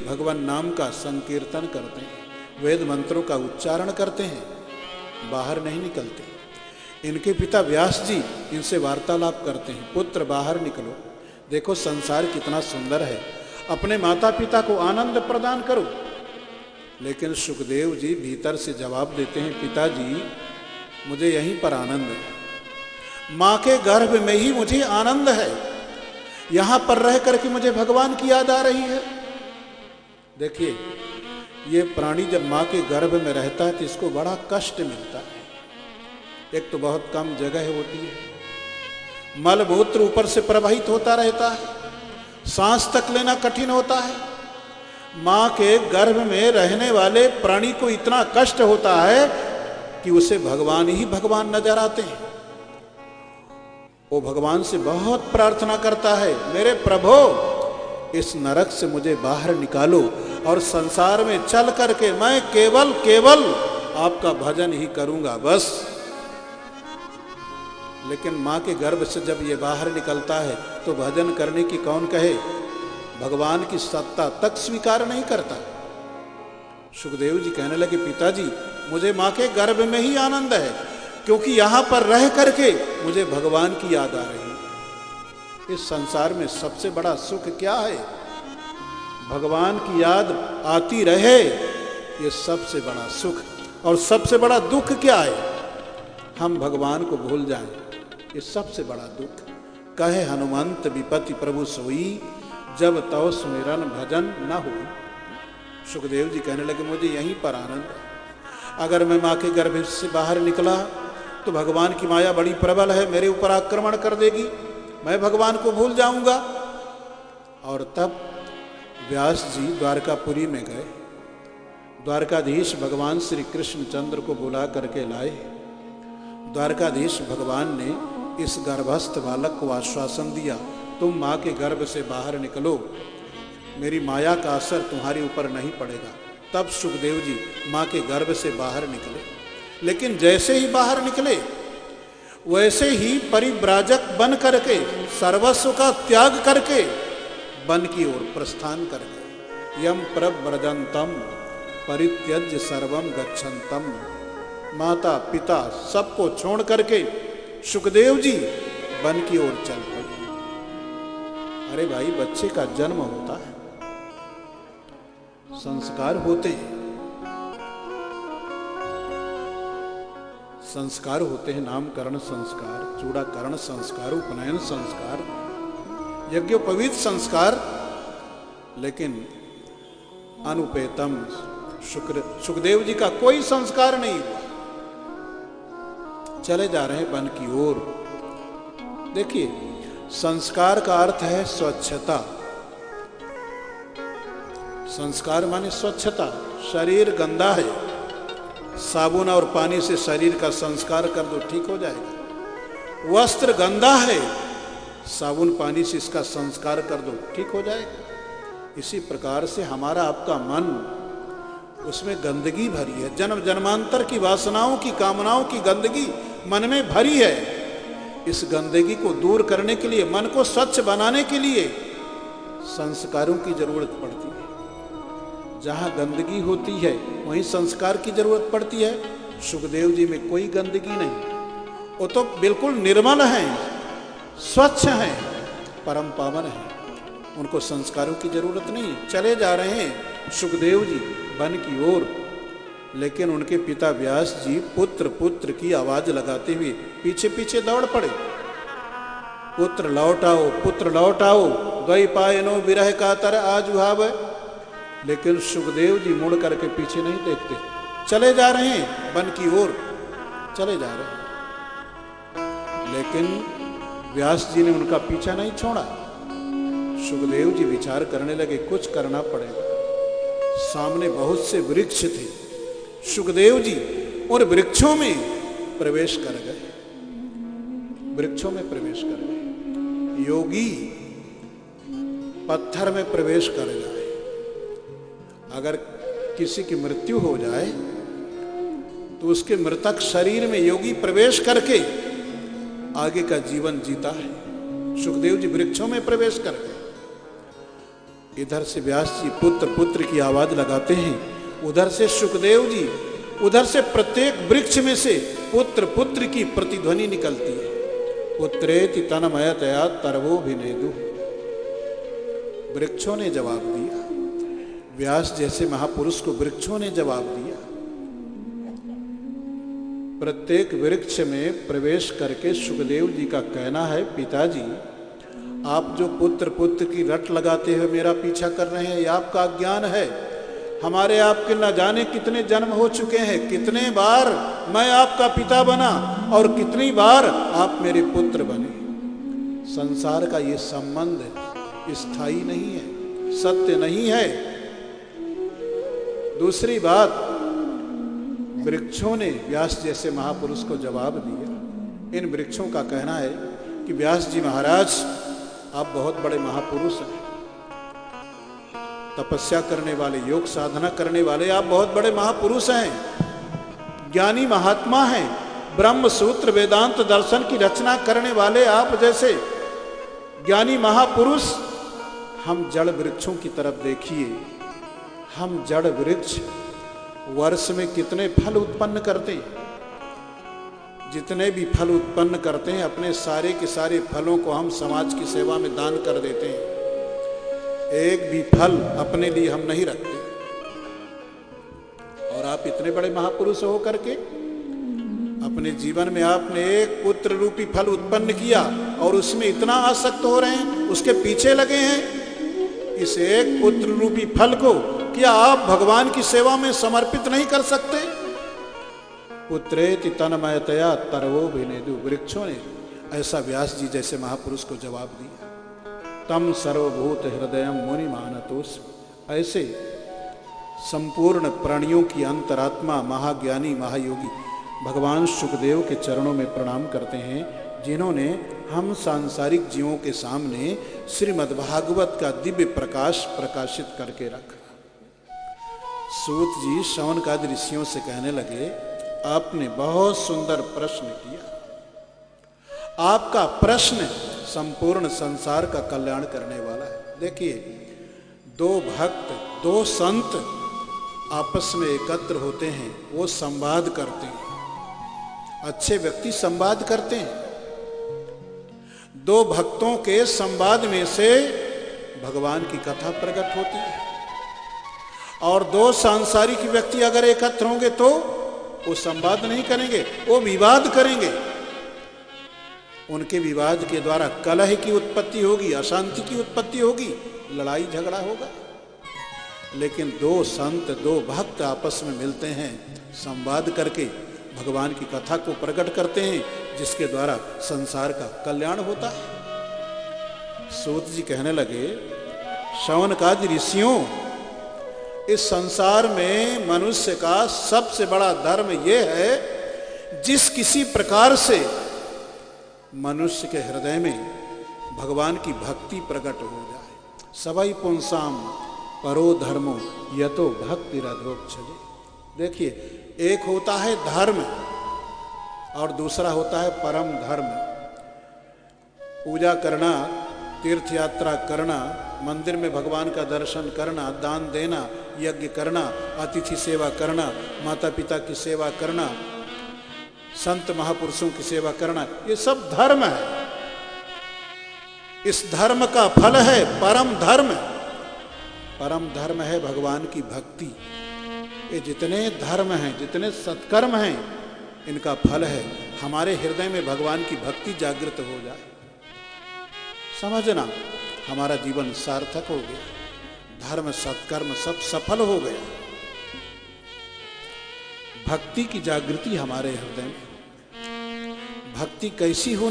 भगवान नाम का संकीर्तन करते हैं, वेद मंत्रों का उच्चारण करते हैं, बाहर नहीं निकलते। इनके पिता व्यास जी इनसे वार्तालाप करते हैं, पुत्र बाहर निकलो, देखो संसार कितना सुंदर है, अपने माता पिता को आनंद प्रदान करो। लेकिन सुखदेव जी भीतर से जवाब देते हैं, पिताजी मुझे यहीं पर आनंद है, माँ के गर्भ में ही मुझे आनंद है, यहां पर रह करके मुझे भगवान की याद आ रही है। देखिए ये प्राणी जब माँ के गर्भ में रहता है तो इसको बड़ा कष्ट मिलता है। एक तो बहुत कम जगह होती है, मल मूत्र ऊपर से प्रवाहित होता रहता है, सांस तक लेना कठिन होता है। माँ के गर्भ में रहने वाले प्राणी को इतना कष्ट होता है कि उसे भगवान ही भगवान नजर आते हैं। वो भगवान से बहुत प्रार्थना करता है, मेरे प्रभु इस नरक से मुझे बाहर निकालो और संसार में चल करके मैं केवल केवल आपका भजन ही करूंगा बस। लेकिन माँ के गर्भ से जब ये बाहर निकलता है तो भजन करने की कौन कहे, भगवान की सत्ता तक स्वीकार नहीं करता। सुखदेव जी कहने लगे, पिताजी मुझे माँ के गर्भ में ही आनंद है, क्योंकि यहां पर रह करके मुझे भगवान की याद आ रही है। इस संसार में सबसे बड़ा सुख क्या है, भगवान की याद आती रहे, ये सबसे बड़ा सुख। और सबसे बड़ा दुख क्या है, हम भगवान को भूल जाएं, ये सबसे बड़ा दुख। कहे हनुमंत विपति प्रभु सोई, जब तव सुमिरन भजन न हो। सुखदेव जी कहने लगे, मुझे यहीं पर आनंद है। अगर मैं माँ के गर्भ से बाहर निकला तो भगवान की माया बड़ी प्रबल है, मेरे ऊपर आक्रमण कर देगी, मैं भगवान को भूल जाऊंगा। और तब व्यास जी द्वारकापुरी में गए, द्वारकाधीश भगवान श्री कृष्णचंद्र को बुला करके लाए। द्वारकाधीश भगवान ने इस गर्भस्थ बालक को आश्वासन दिया, तुम माँ के गर्भ से बाहर निकलो, मेरी माया का असर तुम्हारे ऊपर नहीं पड़ेगा। तब सुखदेव जी माँ के गर्भ से बाहर निकले। लेकिन जैसे ही बाहर निकले वैसे ही परिव्राजक बन करके, सर्वस्व का त्याग करके वन की ओर प्रस्थान कर गए। यम प्रव्रजंतम परित्यज्य सर्वम गच्छन्तम। माता पिता सबको छोड़ करके सुखदेव जी वन की ओर चल पड़े। अरे भाई, बच्चे का जन्म होता है, संस्कार होते हैं, संस्कार होते हैं, नामकरण संस्कार, चूड़ाकरण संस्कार, उपनयन संस्कार, यज्ञोपवीत संस्कार। लेकिन अनुपेतम सुखदेव जी का कोई संस्कार नहीं हुआ। चले जा रहे हैं वन की ओर। देखिए, संस्कार का अर्थ है स्वच्छता। संस्कार माने स्वच्छता। शरीर गंदा है, साबुन और पानी से शरीर का संस्कार कर दो, ठीक हो जाएगा। वस्त्र गंदा है, साबुन पानी से इसका संस्कार कर दो, ठीक हो जाएगा। इसी प्रकार से हमारा आपका मन, उसमें गंदगी भरी है, जन्म जन्मांतर की वासनाओं की, कामनाओं की गंदगी मन में भरी है। इस गंदगी को दूर करने के लिए, मन को स्वच्छ बनाने के लिए संस्कारों की जरूरत पड़ती है। जहां गंदगी होती है वहीं संस्कार की जरूरत पड़ती है। सुखदेव जी में कोई गंदगी नहीं, वो तो बिल्कुल निर्मल हैं, स्वच्छ हैं, परम पावन हैं, उनको संस्कारों की जरूरत नहीं। चले जा रहे हैं सुखदेव जी वन की ओर, लेकिन उनके पिता व्यास जी पुत्र पुत्र की आवाज लगाते हुए पीछे पीछे दौड़ पड़े। पुत्र लौट आओ, पुत्र लौट आओ, द्वैपायनो विरह कातर आजुहाव। लेकिन सुखदेव जी मुड़ करके पीछे नहीं देखते, चले जा रहे हैं वन की ओर, चले जा रहे हैं। लेकिन व्यास जी ने उनका पीछा नहीं छोड़ा। सुखदेव जी विचार करने लगे, कुछ करना पड़ेगा। सामने बहुत से वृक्ष थे, सुखदेव जी उन वृक्षों में प्रवेश कर गए, वृक्षों में प्रवेश कर गए। योगी पत्थर में प्रवेश कर जाए, अगर किसी की मृत्यु हो जाए तो उसके मृतक शरीर में योगी प्रवेश करके आगे का जीवन जीता है। सुखदेव जी वृक्षों में प्रवेश कर गए। इधर से व्यास जी पुत्र पुत्र की आवाज लगाते हैं, उधर से सुखदेव जी, उधर से प्रत्येक वृक्ष में से पुत्र पुत्र की प्रतिध्वनि निकलती है। पुत्रेति तन्मयतया तरवोभिनेदु। वृक्षों ने जवाब दिया, व्यास जैसे महापुरुष को वृक्षों ने जवाब दिया। प्रत्येक वृक्ष में प्रवेश करके सुखदेव जी का कहना है, पिताजी आप जो पुत्र पुत्र की रट लगाते हुए मेरा पीछा कर रहे हैं, ये आपका अज्ञान है। हमारे आपके न जाने कितने जन्म हो चुके हैं, कितने बार मैं आपका पिता बना और कितनी बार आप मेरे पुत्र बने। संसार का ये संबंध स्थायी नहीं है, सत्य नहीं है। दूसरी बात, वृक्षों ने व्यास जैसे महापुरुष को जवाब दिया। इन वृक्षों का कहना है कि व्यास जी महाराज आप बहुत बड़े महापुरुष हैं, तपस्या करने वाले, योग साधना करने वाले आप बहुत बड़े महापुरुष हैं, ज्ञानी महात्मा हैं, ब्रह्म सूत्र वेदांत दर्शन की रचना करने वाले आप जैसे ज्ञानी महापुरुष हम जड़ वृक्षों की तरफ देखिए। हम जड़ वृक्ष वर्ष में कितने फल उत्पन्न करते हैं, जितने भी फल उत्पन्न करते हैं अपने सारे के सारे फलों को हम समाज की सेवा में दान कर देते हैं। एक भी फल अपने लिए हम नहीं रखते। और आप इतने बड़े महापुरुष हो करके अपने जीवन में आपने एक पुत्र रूपी फल उत्पन्न किया और उसमें इतना आसक्त हो रहे हैं, उसके पीछे लगे हैं। इस एक पुत्र रूपी फल को क्या आप भगवान की सेवा में समर्पित नहीं कर सकते? पुत्रेति तन्मयतया तरवोभिनेदु। वृक्षों ने ऐसा व्यास जी जैसे महापुरुष को जवाब दिया। तम सर्वभूत हृदयम मुनि मानतोस। ऐसे संपूर्ण प्राणियों की अंतरात्मा महाज्ञानी महायोगी भगवान सुखदेव के चरणों में प्रणाम करते हैं, जिन्होंने हम सांसारिक जीवों के सामने श्रीमद्भागवत का दिव्य प्रकाश प्रकाशित करके रखा। सूत जी शौनकादि ऋषियों से कहने लगे, आपने बहुत सुंदर प्रश्न किया। आपका प्रश्न संपूर्ण संसार का कल्याण करने वाला है। देखिए, दो भक्त, दो संत आपस में एकत्र होते हैं, वो संवाद करते हैं। अच्छे व्यक्ति संवाद करते हैं। दो भक्तों के संवाद में से भगवान की कथा प्रकट होती है। और दो सांसारिक व्यक्ति अगर एकत्र होंगे तो वो संवाद नहीं करेंगे, वो विवाद करेंगे। उनके विवाद के द्वारा कलह की उत्पत्ति होगी, अशांति की उत्पत्ति होगी, लड़ाई झगड़ा होगा। लेकिन दो संत, दो भक्त आपस में मिलते हैं, संवाद करके भगवान की कथा को प्रकट करते हैं, जिसके द्वारा संसार का कल्याण होता है। सूत जी कहने लगे, शौनकादि ऋषियों, इस संसार में मनुष्य का सबसे बड़ा धर्म यह है, जिस किसी प्रकार से मनुष्य के हृदय में भगवान की भक्ति प्रकट हो जाए। सवै पुंसाम परो धर्मो यतो भक्ति रधोक्षजे। देखिए, एक होता है धर्म और दूसरा होता है परम धर्म। पूजा करना, तीर्थ यात्रा करना, मंदिर में भगवान का दर्शन करना, दान देना, यज्ञ करना, अतिथि सेवा करना, माता पिता की सेवा करना, संत महापुरुषों की सेवा करना, ये सब धर्म है। इस धर्म का फल है परम धर्म। परम धर्म है भगवान की भक्ति। ये जितने धर्म हैं, जितने सत्कर्म हैं, इनका फल है हमारे हृदय में भगवान की भक्ति जागृत हो जाए। समझना, हमारा जीवन सार्थक हो गया, धर्म सत्कर्म सब सफल हो गया। भक्ति की जागृति हमारे हृदय में। भक्ति कैसी हो